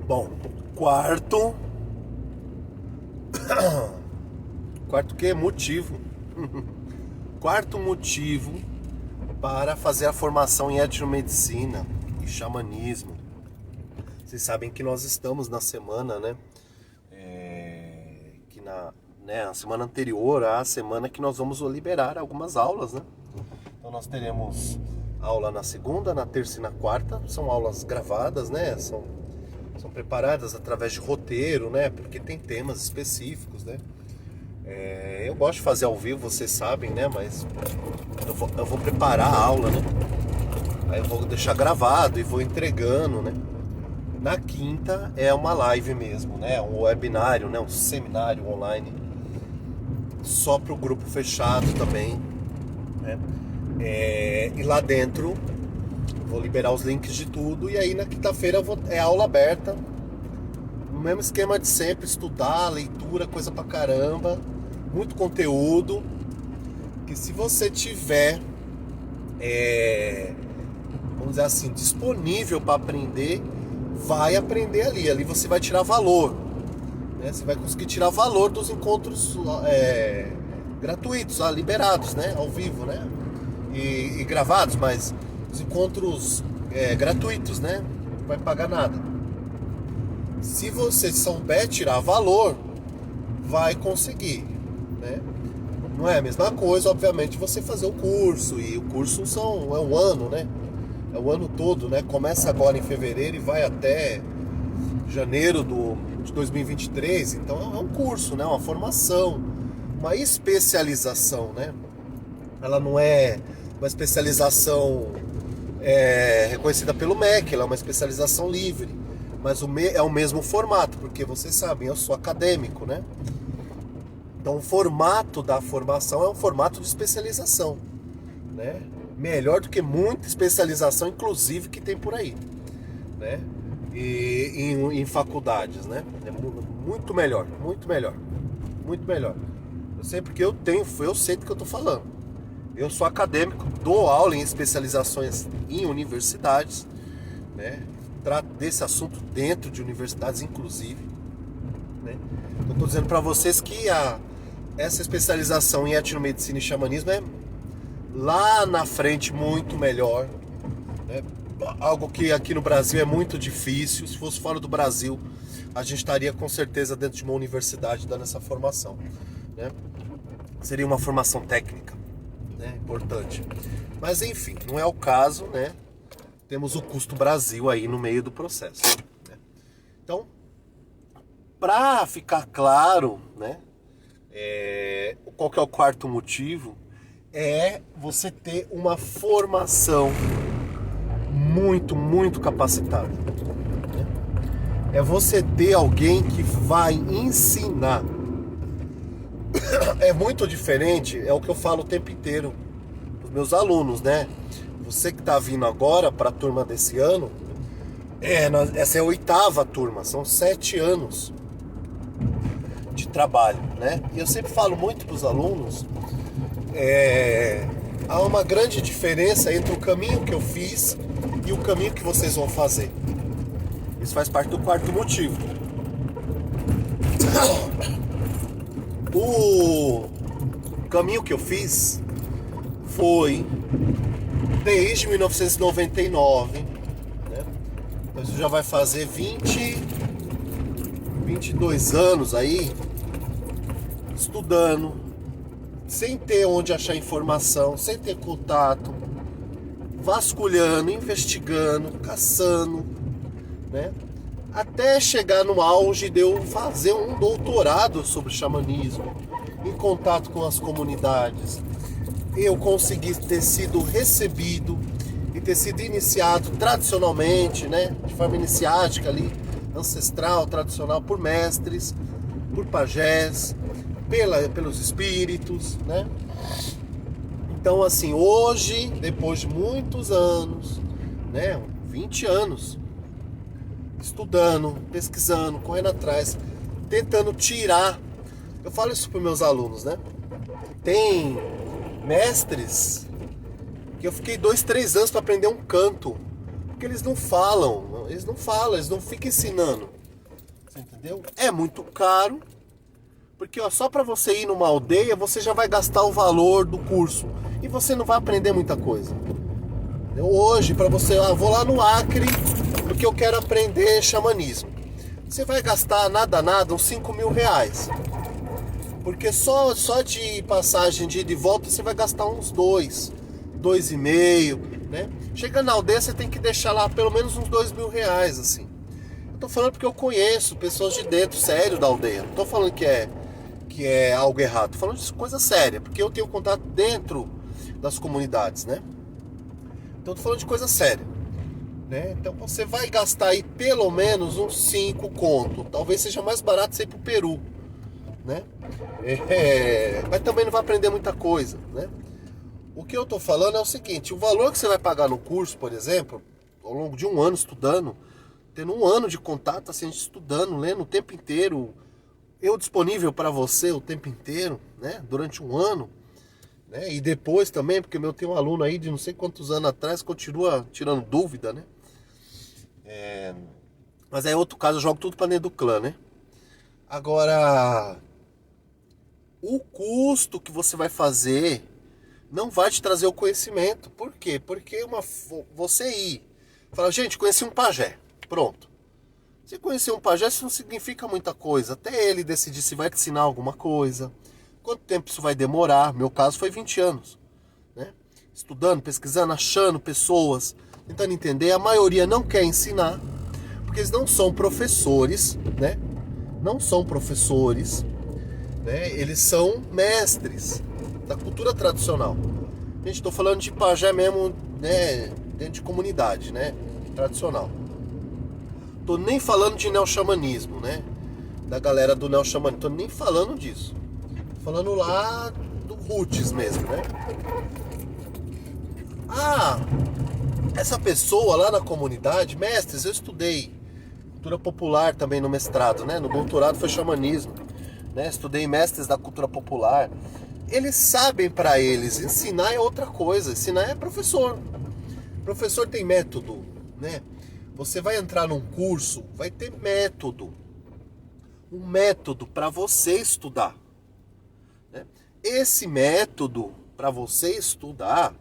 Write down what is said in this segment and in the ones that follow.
Bom, quarto. Quarto que motivo? Quarto motivo para fazer a formação em etnomedicina e xamanismo. Vocês sabem que nós estamos na semana, né? A semana anterior à semana que nós vamos liberar algumas aulas, né? Então nós teremos aula na segunda, na terça e na quarta. São aulas gravadas, né? São preparadas através de roteiro, né? Porque tem temas específicos, né? Eu gosto de fazer ao vivo, vocês sabem, né? Mas eu vou preparar a aula, né? Aí eu vou deixar gravado e vou entregando, né? Na quinta é uma live mesmo, né? Um webinário, né? Um seminário online só para o grupo fechado também, né? E lá dentro vou liberar os links de tudo. E aí na quinta-feira é aula aberta, no mesmo esquema de sempre, estudar, leitura, coisa pra caramba, muito conteúdo, que se você tiver vamos dizer assim, disponível para aprender, vai aprender ali você vai tirar valor, né? Você vai conseguir tirar valor dos encontros gratuitos, liberados, né? Ao vivo, né? E gravados, mas os encontros gratuitos, né? Não vai pagar nada. Se você souber tirar valor, vai conseguir, né? Não é a mesma coisa, obviamente, você fazer o curso, e o curso é um ano, né? É o ano todo, né? Começa agora em fevereiro e vai até janeiro de 2023. Então é um curso, né? Uma formação, uma especialização, né? Ela não é uma especialização reconhecida pelo MEC, ela é uma especialização livre, mas é o mesmo formato, porque vocês sabem, eu sou acadêmico, né? Então o formato da formação é um formato de especialização, né? Melhor do que muita especialização, inclusive, que tem por aí, né? E em faculdades, né? É muito melhor, muito melhor, muito melhor. Eu sei porque eu sei do que eu tô falando. Eu sou acadêmico, dou aula em especializações em universidades, né? Trato desse assunto dentro de universidades, inclusive, né? Eu tô dizendo para vocês que essa especialização em etnomedicina e xamanismo é lá na frente muito melhor, né? Algo que aqui no Brasil é muito difícil. Se fosse fora do Brasil, a gente estaria com certeza dentro de uma universidade dando essa formação, né? Seria uma formação técnica, né? Importante. Mas enfim, não é o caso, né? Temos o Custo Brasil aí no meio do processo, né? Então, para ficar claro, né? Qual que é o quarto motivo? É você ter uma formação muito, muito capacitada, né? É você ter alguém que vai ensinar. É muito diferente, é o que eu falo o tempo inteiro para os meus alunos, né? Você que está vindo agora para a turma desse ano, essa é a 8ª turma, são 7 anos de trabalho, né? E eu sempre falo muito para os alunos, há uma grande diferença entre o caminho que eu fiz e o caminho que vocês vão fazer. Isso faz parte do quarto motivo. O caminho que eu fiz foi desde 1999, né? Então isso já vai fazer 22 anos aí estudando, sem ter onde achar informação, sem ter contato, vasculhando, investigando, caçando, né? Até chegar no auge de eu fazer um doutorado sobre xamanismo, em contato com as comunidades. Eu consegui ter sido recebido e ter sido iniciado tradicionalmente, né? De forma iniciática ali, ancestral, tradicional, por mestres, por pajés, pelos espíritos, né? Então, assim, hoje, depois de muitos anos, né? 20 anos, estudando, pesquisando, correndo atrás, tentando tirar. Eu falo isso para meus alunos, né? Tem mestres que eu fiquei 2, 3 anos para aprender um canto, porque eles não falam, eles não ficam ensinando. entendeu? É muito caro, porque ó, só para você ir numa aldeia, você já vai gastar o valor do curso e você não vai aprender muita coisa. Hoje, para você, vou lá no Acre porque eu quero aprender xamanismo. Você vai gastar nada, uns 5 mil reais. Porque só de passagem de ida e volta você vai gastar uns 2,5, né? Chegando na aldeia você tem que deixar lá pelo menos uns 2 mil reais, assim. Eu tô falando porque eu conheço pessoas de dentro, sério, da aldeia. Não tô falando que é algo errado. Tô falando de coisa séria, porque eu tenho contato dentro das comunidades, né? Então eu tô falando de coisa séria, né? Então você vai gastar aí pelo menos uns 5 conto. Talvez seja mais barato você ir pro Peru, né? Mas também não vai aprender muita coisa, né? O que eu tô falando é o seguinte: o valor que você vai pagar no curso, por exemplo, ao longo de um ano estudando, tendo um ano de contato, assim, estudando, lendo o tempo inteiro, eu disponível para você o tempo inteiro, né? Durante um ano, né? E depois também, porque eu tenho um aluno aí de não sei quantos anos atrás, continua tirando dúvida, né? Mas aí é outro caso, eu jogo tudo para dentro do clã, né? Agora, o custo que você vai fazer não vai te trazer o conhecimento. Por quê? Porque você ir, falar, gente, conheci um pajé, pronto. Você conhecer um pajé, isso não significa muita coisa. Até ele decidir se vai te ensinar alguma coisa, quanto tempo isso vai demorar. Meu caso foi 20 anos, né? Estudando, pesquisando, achando pessoas, tentando entender. A maioria não quer ensinar, porque eles não são professores, né? Não são professores, né? Eles são mestres da cultura tradicional. Gente, estou falando de pajé mesmo, né? Dentro de comunidade, né? Tradicional. Tô nem falando de neoxamanismo, né? Da galera do neoxamanismo. Tô nem falando disso. Tô falando lá do roots mesmo, né? Essa pessoa lá na comunidade, mestres, eu estudei cultura popular também no mestrado, né? No doutorado foi xamanismo, né? Estudei mestres da cultura popular. Eles sabem, para eles, ensinar é outra coisa. Ensinar é professor. Professor tem método, né? Você vai entrar num curso, vai ter método. Um método para você estudar, né? Esse método para você estudar,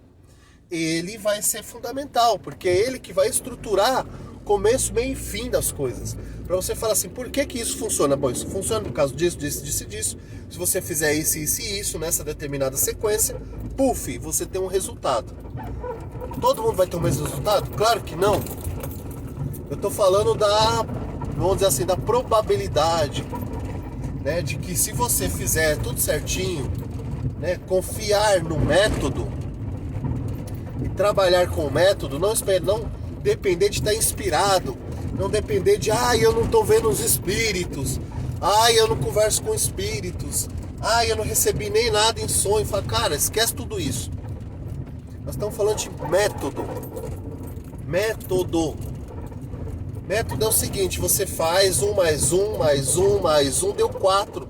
ele vai ser fundamental, porque é ele que vai estruturar começo, meio e fim das coisas. Para você falar assim, por que isso funciona? Bom, isso funciona por causa disso, disso. Se você fizer isso, isso e isso, nessa determinada sequência, puf, você tem um resultado. Todo mundo vai ter o mesmo resultado? Claro que não. Eu tô falando vamos dizer assim, da probabilidade, né, de que se você fizer tudo certinho, né, confiar no método e trabalhar com o método, não depender de estar inspirado, não depender de, eu não tô vendo os espíritos, eu não converso com espíritos, eu não recebi nem nada em sonho. Fala, cara, esquece tudo isso. Nós estamos falando de método. Método é o seguinte: você faz 1 mais 1 mais 1 mais 1 deu 4.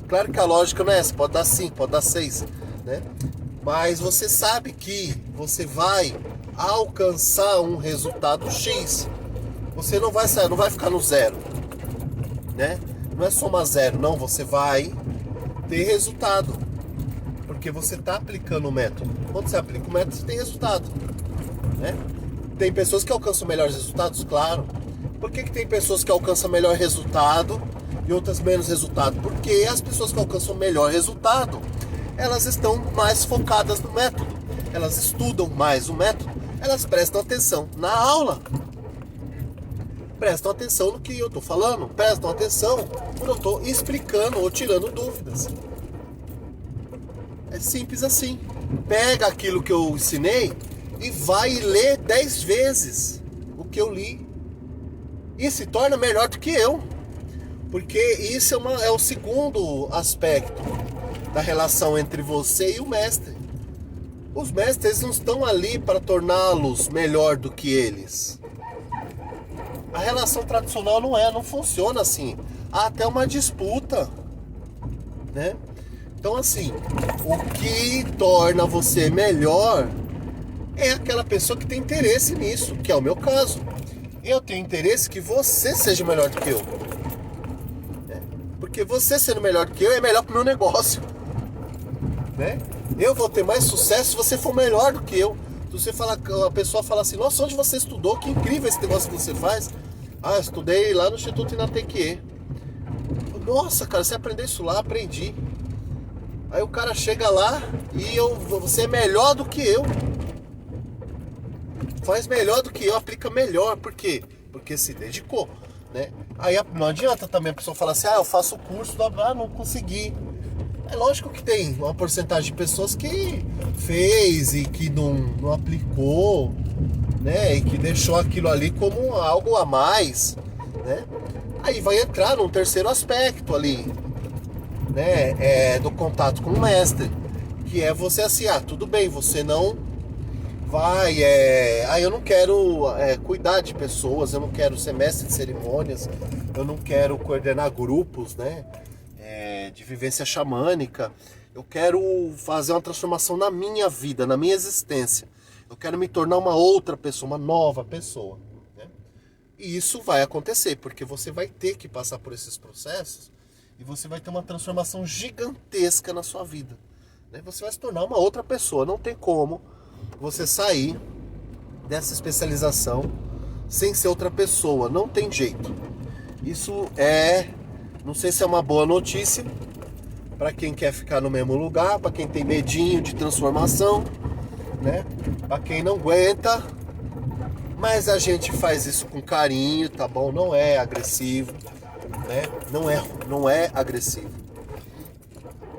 Claro que a lógica não é essa, pode dar 5, pode dar 6, né? Mas você sabe que você vai alcançar um resultado X. Você não vai sair, não vai ficar no zero, né? Não é somar zero, não, você vai ter resultado, porque você está aplicando o método. Quando você aplica o método, você tem resultado, né? Tem pessoas que alcançam melhores resultados, claro. Por que tem pessoas que alcançam melhor resultado e outras menos resultado? Porque as pessoas que alcançam melhor resultado, elas estão mais focadas no método, elas estudam mais o método, elas prestam atenção na aula, prestam atenção no que eu estou falando, prestam atenção quando eu estou explicando ou tirando dúvidas. É simples assim. Pega aquilo que eu ensinei e vai ler 10 vezes o que eu li e se torna melhor do que eu, porque isso é o segundo aspecto da relação entre você e o mestre. Os mestres não estão ali para torná-los melhor do que eles. A relação tradicional não funciona assim. Há até uma disputa, né? Então, assim, o que torna você melhor é aquela pessoa que tem interesse nisso, que é o meu caso. Eu tenho interesse que você seja melhor do que eu. Porque você sendo melhor do que eu é melhor pro meu negócio. Né? Eu vou ter mais sucesso se você for melhor do que eu. Se você fala, a pessoa fala assim, nossa, onde você estudou? Que incrível esse negócio que você faz. Ah, estudei lá no Instituto Inatequie. Nossa, cara, você aprendeu isso lá? Aprendi. Aí o cara chega lá e você é melhor do que eu. Faz melhor do que eu, aplica melhor. Por quê? Porque se dedicou, né? Aí não adianta também a pessoa falar assim, eu faço o curso, não consegui. É lógico que tem uma porcentagem de pessoas que fez e que não aplicou, né? E que deixou aquilo ali como algo a mais, né? Aí vai entrar num terceiro aspecto ali, né? Do contato com o mestre, que é você assim, tudo bem, você não vai, eu não quero cuidar de pessoas, eu não quero ser mestre de cerimônias, eu não quero coordenar grupos, né? De vivência xamânica. Eu quero fazer uma transformação na minha vida, na minha existência. Eu quero me tornar uma outra pessoa, uma nova pessoa, né? E isso vai acontecer, porque você vai ter que passar por esses processos e você vai ter uma transformação gigantesca na sua vida, né? Você vai se tornar uma outra pessoa. Não tem como você sair dessa especialização sem ser outra pessoa. Não tem jeito. Isso não sei se é uma boa notícia para quem quer ficar no mesmo lugar, para quem tem medinho de transformação, né? Para quem não aguenta, mas a gente faz isso com carinho, tá bom? Não é agressivo, né? Não é agressivo.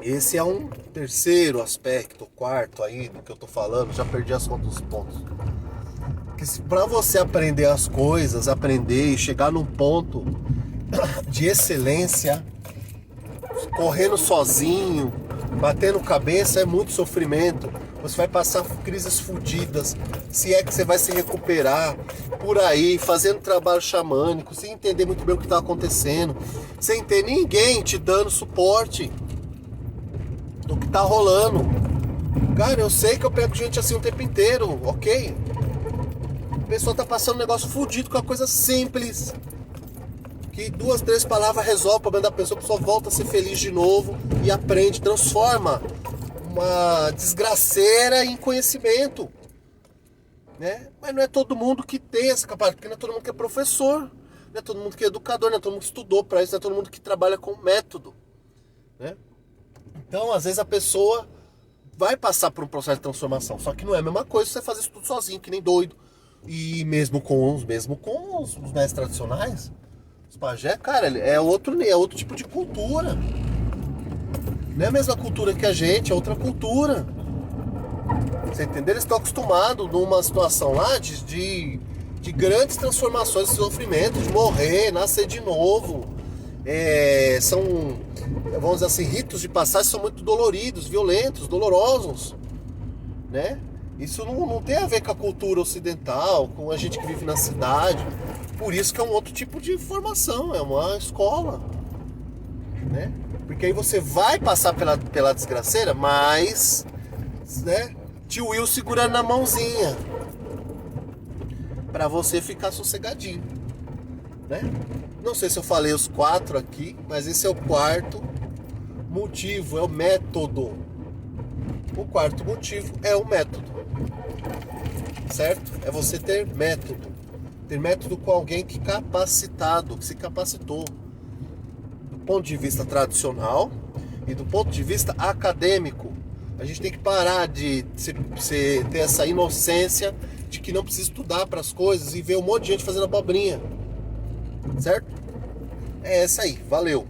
Esse é um terceiro aspecto, quarto aí do que eu tô falando, já perdi as contas dos pontos. Que para você aprender as coisas, aprender e chegar num ponto de excelência, correndo sozinho, batendo cabeça, é muito sofrimento. Você vai passar crises fodidas, se é que você vai se recuperar por aí, fazendo trabalho xamânico, sem entender muito bem o que está acontecendo, sem ter ninguém te dando suporte do que tá rolando. Cara, eu sei que eu pego gente assim o tempo inteiro, ok? A pessoa tá passando um negócio fudido com uma coisa simples, que 2, 3 palavras resolve o problema da pessoa, a pessoa volta a ser feliz de novo e aprende, transforma uma desgraceira em conhecimento, né? Mas não é todo mundo que tem essa capacidade, porque não é todo mundo que é professor, não é todo mundo que é educador, não é todo mundo que estudou para isso, não é todo mundo que trabalha com método, né? Então, às vezes a pessoa vai passar por um processo de transformação, só que não é a mesma coisa você fazer isso tudo sozinho, que nem doido. E mesmo com os mestres tradicionais, os pajé, cara, é outro tipo de cultura. Não é a mesma cultura que a gente, é outra cultura. Você entendeu? Eles estão acostumados numa situação lá de grandes transformações, de sofrimento, de morrer, nascer de novo. São, vamos dizer assim, ritos de passagem são muito doloridos, violentos, dolorosos, né? Isso não tem a ver com a cultura ocidental, com a gente que vive na cidade. Por isso que é um outro tipo de formação, é uma escola, né? Porque aí você vai passar pela desgraceira, mas, né, tio Will segurando na mãozinha pra você ficar sossegadinho, né? Não sei se eu falei os 4 aqui, mas esse é o quarto motivo, é o método. O quarto motivo é o método, certo? É você ter método. Ter método com alguém que que se capacitou. Do ponto de vista tradicional e do ponto de vista acadêmico. A gente tem que parar de ter essa inocência de que não precisa estudar para as coisas e ver um monte de gente fazendo abobrinha. Certo? É essa aí. Valeu.